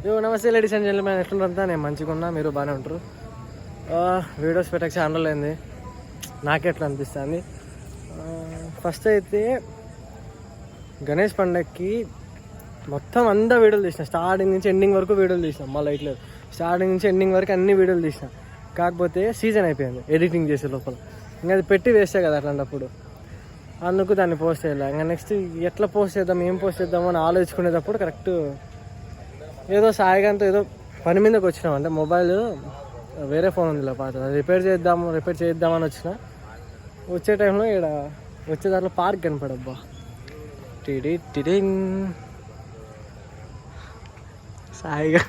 నమస్తే ladies and gentlemen, ఎట్లుంటారంతా? నేను మంచిగా ఉన్నా, మీరు బాగానే ఉంటారు. వీడియోస్ పెట్టక ఛానల్ అయింది, నాకే ఎట్లా అనిపిస్తుంది. ఫస్ట్ అయితే గణేష్ పండగకి మొత్తం అంతా వీడియోలు తీసిన, స్టార్టింగ్ నుంచి ఎండింగ్ వరకు వీడియోలు తీసినాం. మళ్ళీ ఇట్లా స్టార్టింగ్ నుంచి ఎండింగ్ వరకు అన్ని వీడియోలు తీసినాం. కాకపోతే సీజన్ అయిపోయింది ఎడిటింగ్ చేసే లోపల, ఇంకా అది పెట్టి వేస్తే కదా అట్లాంటప్పుడు, అందుకు దాన్ని పోస్ట్ చేయాలి. ఇంకా నెక్స్ట్ ఎట్లా పోస్ట్ చేద్దాం, ఏం పోస్ట్ చేద్దామో అని ఆలోచించుకునేటప్పుడు కరెక్ట్ ఏదో సాయిగాంతో ఏదో పని మీదకి వచ్చినాం. అంటే మొబైల్ వేరే ఫోన్ ఉంది పాత, రిపేర్ చేద్దామని వచ్చిన. వచ్చే టైంలో ఇక్కడ వచ్చే దాంట్లో పార్క్ కనపడబ్బా, సాయిగా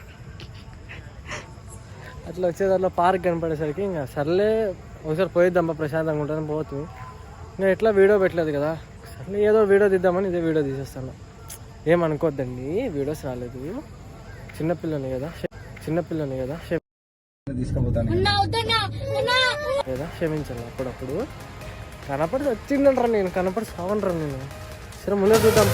అట్లా వచ్చే దాంట్లో పార్క్ కనపడేసరికి ఇంకా సర్లే ఒకసారి పోయిద్దాంబా ప్రశాంతంగా ఉంటుందని పోతుంది. ఇంకా ఎట్లా వీడియో పెట్టలేదు కదా, సర్లే ఏదో వీడియో తీద్దామని ఇదే వీడియో తీసేస్తాను. ఏమనుకోద్దండి, వీడియోస్ రాలేదు, చిన్నపిల్లని కదా తీసుకుపోతాను కదా, క్షమించాలి. అప్పుడప్పుడు కనపడి వచ్చిందంటారా, నేను కనపడి సావనరా నేను. సరే ముందే చూద్దాం.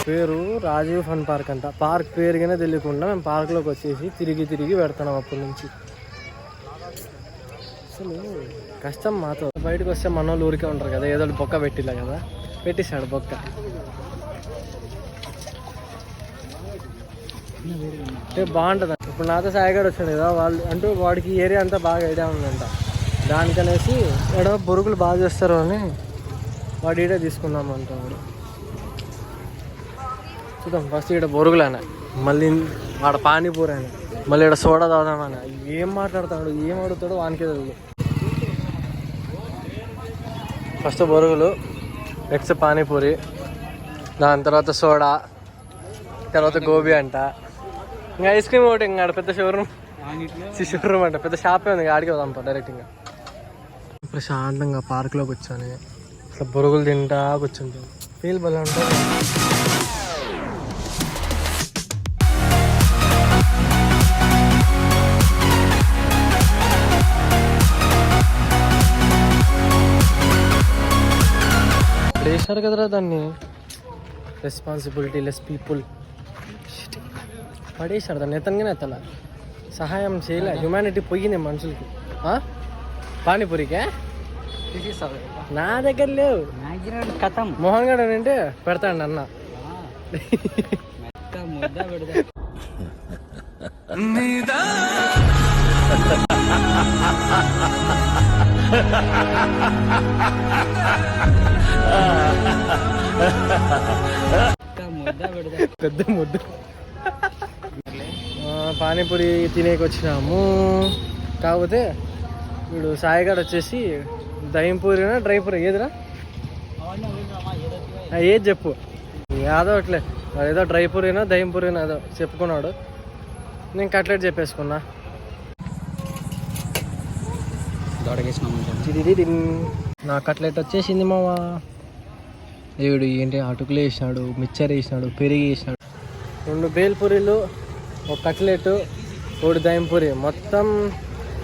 పేరు రాజీవ్ ఫన్ పార్క్ అంట. పార్క్ పేరుగానే తెలియకుండా మేము పార్క్లోకి వచ్చేసి తిరిగి పెడుతున్నాం అప్పటి నుంచి. అసలు కష్టం మాతో. బయటకు వస్తే మన వాళ్ళు ఊరికే ఉంటారు కదా, ఏదో బొక్క పెట్టిలా కదా, పెట్టిస్తాడు బొక్క. అంటే బాగుంటుంది. ఇప్పుడు నాతో సాయిగాడు వచ్చాడు కదా, వాళ్ళు అంటూ వాడికి ఏరియా అంతా బాగా ఐడియా ఉందంట. దానికనేసి ఇక్కడ బొరుగులు బాగా చేస్తారు అని వాడు ఈడే తీసుకుందాం అంటాడు. చూద్దాం. ఫస్ట్ ఇక్కడ బొరుగులైనా, మళ్ళీ ఆడ పానీపూరి అయినా, మళ్ళీ ఇక్కడ సోడా తాగుదామని. ఏం మాట్లాడతాడు, ఏం అడుగుతాడో వానికే తెలియదు. ఫస్ట్ బొరుగులు, నెక్స్ట్ పానీపూరి, దాని తర్వాత సోడా, తర్వాత గోబీ అంట, ఇంకా ఐస్ క్రీమ్ ఒకటి. ఇంకా ఆడ పెద్ద షోరూమ్ అంట, పెద్ద షాపే ఉంది, ఆడికి వదాం డైరెక్ట్. ఇంకా ప్రశాంతంగా పార్క్లోకి వచ్చాను, ఇట్లా బొరుగులు తింటా కూర్చుంటాం. ఫీల్ భలే ఉంటుంది. వేసారు కదరా దాన్ని, రెస్పాన్సిబిలిటీ లెస్ పీపుల్ పడేసారు దాన్ని. ఎత్తనగానే ఎత్తలా, సహాయం చేయలే. హ్యుమానిటీ పోయింది మనుషులకి. పానీపూరికే నా దగ్గర లేవు, మోహన్ గారు అంటే పెడతాండి అన్న. పెద్ద ముద్ద. పానీపూరి తినేకి వచ్చినాము. కాకపోతే వీడు సాయిగాడు వచ్చేసి దహింపూరినా డ్రై పూరి ఏదిరా, ఏది చెప్పు. యాదో అట్లే ఏదో డ్రై పూరినా దహింపూరినా ఏదో చెప్పుకున్నాడు. నేను కట్లెట్ చెప్పేసుకున్నా. నా కట్లెట్ వచ్చేసింది మావా. దేవుడు ఏంటి అటుకులు వేసినాడు, మిక్చర్ వేసినాడు, పెరిగి వేసినాడు. 2 బేల్పూరీలు, 1 కట్లెట్, 1 దహింపూరి. మొత్తం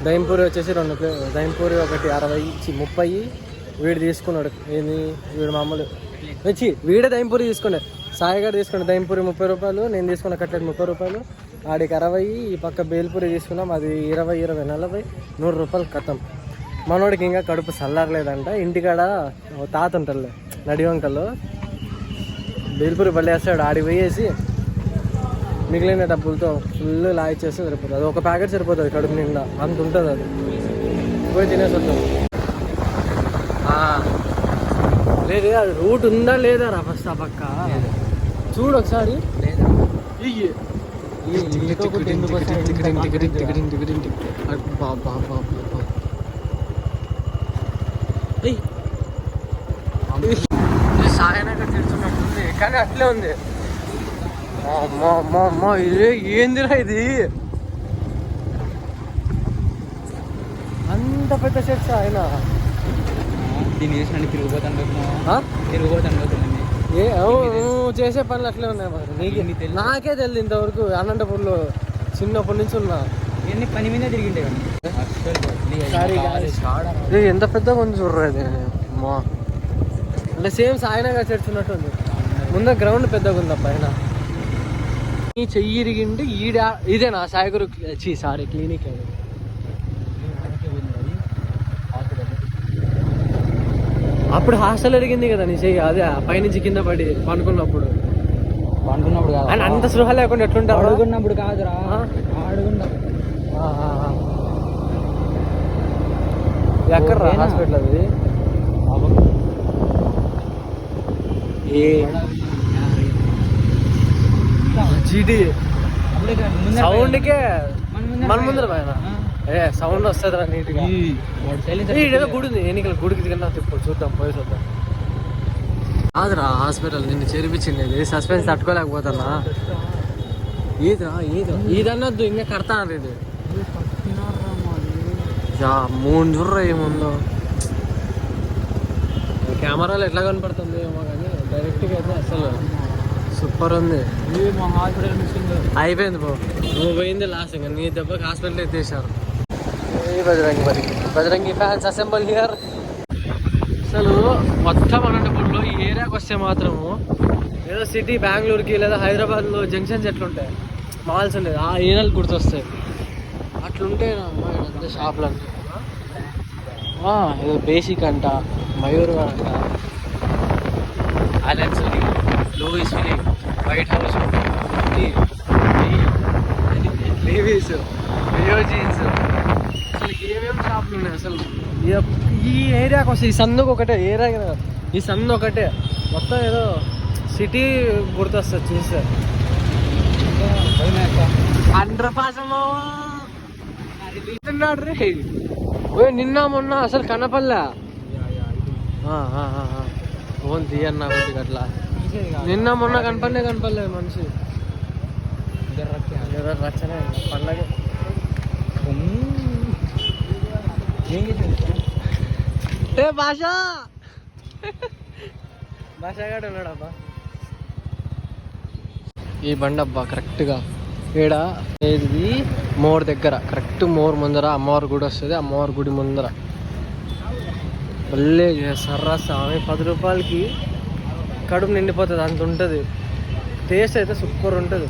దహింపూరి వచ్చేసి 2 దహింపూరి ఒకటి 30. వీడు తీసుకున్నాడు ఏంది, వీడు మామూలు వచ్చి వీడే దహింపూరి తీసుకున్నాడు. సాయిగాడు తీసుకున్నాడు దహింపూరి 30 రూపాయలు, నేను తీసుకున్న కట్లెట్ 30 రూపాయలు. ఆడికి 60. ఈ పక్క బేల్పూరి తీసుకున్నాం, అది 20, 40, 100 రూపాయలు కథం. మనోడికి ఇంకా కడుపు చల్లారలేదంట. ఇంటికాడ తాత ఉంటారులే నడివంకల్లో, బేల్పూరి బల్లేస్తాడు. ఆడికి పోయేసి మిగిలిన డబ్బులతో ఫుల్ లాయిచ్చేస్తే సరిపోతుంది. అది 1 ప్యాకెట్ సరిపోతుంది కడుపు నిండా, అంత ఉంటుంది. అది పోయి తినేసి వద్దాం. లేదు అది రూట్ ఉందా లేదా రా, ఫస్ట్ ఆ పక్క చూడు ఒకసారి. సాయనగర్ తిడుతున్నట్టుంది, కానీ అట్లే ఉంది. ఇదే ఏందిరా ఇది, అంత పెద్ద సెట్స్ ఆయన. దీన్ని వేసినండి తిరిగిపోతాను నువ్వు చేసే పనులు అట్లే ఉన్నాయి మరి. నాకే తెలియదు ఇంతవరకు. అనంతపూర్లో చిన్నప్పటి నుంచి ఉన్నా. ఎన్ని పని మీద తిరిగిండే ఎంత పెద్దగా ఉంది చూడరా మా. అంటే సేమ్ సాయినగర్ చర్చ్ ఉన్నట్టు ఉంది. ముందు గ్రౌండ్ పెద్దగా ఉంది పైన. ఈ చెయ్యి ఇరిగిండి ఇదేనా సాయిగురు సారీ క్లినిక్ అది. అప్పుడు హాస్టల్ ఎరిగింది కదా నీ చెయ్యి. అదే పైనుంచి కింద పడి పండుకున్నప్పుడు కాదు అని అంత సృహ లేకుండా ఎట్లుంటావు? అడుగున్నప్పుడు కాదురా, అడుగున్నప్పుడు. ఎక్కడ హాస్పిటల్ అది? జీడి సౌండ్కే మన ముందర పైన సౌండ్ వస్తుంది రా నీట్గా. ఏదో గుడి ఉంది, ఎన్నికల గుడికి తిన్నా తిప్పు చూద్దాం, పోయి చూద్దాం. కాదురా హాస్పిటల్ నిన్ను చేర్పించింది. సస్పెన్స్ తట్టుకోలేకపోతున్నా. ఏదిరా ఇదన్నొద్దు, ఇంకా కడతా ఇది. మూడు చూర్రా ఏముందో. కెమెరాలో ఎట్లా కనపడుతుంది ఏమో కానీ డైరెక్ట్గా అయితే అసలు సూపర్ ఉంది. అయిపోయింది పో, నువ్వు పోయింది లాస్ట్. ఇంకా నీ దెబ్బకి హాస్పిటల్ ఎత్తేసారు. Bajrangi fans assemble here. అసలు మొత్తం అనంతపూర్లో ఈ ఏరియాకి వస్తే మాత్రము ఏదో సిటీ బెంగళూరుకి లేదా హైదరాబాద్లో జంక్షన్స్ ఎట్లుంటాయి, మాల్స్ ఉండేది ఆ ఏరియాలు గుర్తొస్తాయి. అట్లుంటే అంతే షాపులు అంటే. ఏదో బేసిక్ అంట, మయూర్ అంట, Allen's, Louis Philippe, White House, Levi's, Leo jeans, అసలు ఏమేమి షాపులు ఉన్నాయి అసలు. ఈ ఏరియాకి వస్తే ఈ సందుకు ఒకటే ఏరియా కదా, ఈ సందు ఒకటే మొత్తం ఏదో సిటీ గుర్తొస్తుంది చూస్తే. అండ్రపాసమో రే నిన్న మొన్న అసలు కనపల్లా. ఫోన్ తీయన్నా కొద్దిగా అట్లా. నిన్న మొన్న కనపడలేదు మనిషి. రచన పండగ భాషగాడు ఉన్నాడబ్బా. ఈ బండి అబ్బా కరెక్ట్గా ఈడ ఏది మోర్ దగ్గర, కరెక్ట్ మోర్ ముందర అమ్మవారి గుడి వస్తుంది. అమ్మవారి గుడి ముందర భలే చేస్తారా స్వామి. 10 రూపాయలకి కడుపు నిండిపోతుంది, అంత ఉంటుంది. టేస్ట్ అయితే సూపర్ ఉంటుంది.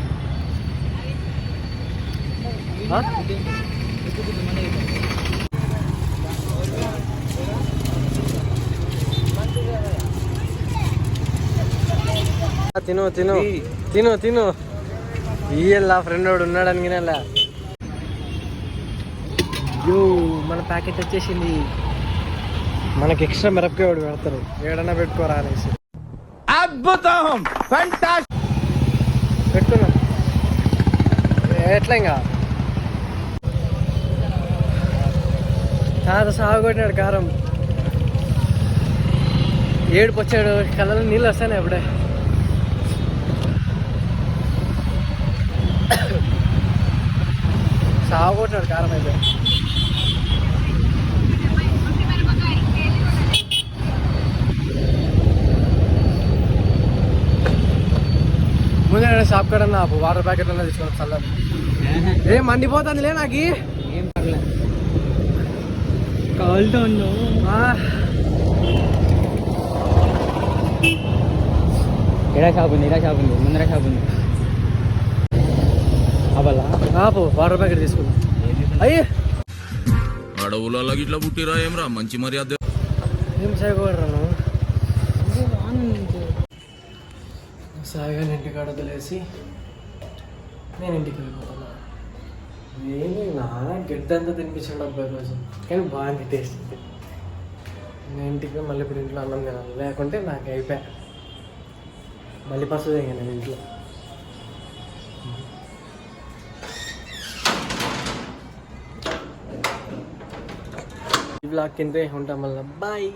తిను తిను తిను తిను. ఇయ్యల్లా ఫ్రెండ్ వాడు ఉన్నాడని తినాలా. మన ప్యాకెట్ వచ్చేసింది. మనకి ఎక్స్ట్రా మిరపకాయ వాడు పెడతారు, ఏడన్నా పెట్టుకోరా అనేసి. అద్భుతం, పెట్టుకున్నాం. ఎట్లా ఇంకా తాత సాగు కొట్టినాడు కారం. ఏడుపు వచ్చాడు, కళ్ళలో నీళ్ళు వస్తాయి అప్పుడే. సాగు కొట్టినాడు కారం అయితే. ముందే షాప్ కడన్నా వాటర్ ప్యాకెట్ అన్నా తీసుకున్నాం. చల్లదు ఏం మండిపోతుందిలే నాకు. ఏం పర్లేదు, కాల్తో ఎడా షాప్ ఉంది, ముందర షాప్ ఉంది. ఆపు వాటర్ ప్యాకెట్ తీసుకున్నాం. అయ్యే అడవులలో ఇట్లా పుట్టిరా ఏమరా మంచి మర్యాద. ఏం చేయకూడరాను. సాయిగా ఇంటికాడ వదిలేసి నేను ఇంటికి వెళ్ళిపోతున్నా. నేను నాన్న గడ్డంతా తినిపించాడు అబ్బాయి రోజు, కానీ బాగుంది టేస్ట్. నేను ఇంటికి మళ్ళీ ఇప్పుడు ఇంట్లో అన్నం తినాలి, లేకుంటే నాకు అయిపోయా. మళ్ళీ పసుదే ఇంకా నేను ఇంట్లో. ఈ బ్లాగ్ కిందే ఉంటాం మళ్ళీ. బాయ్.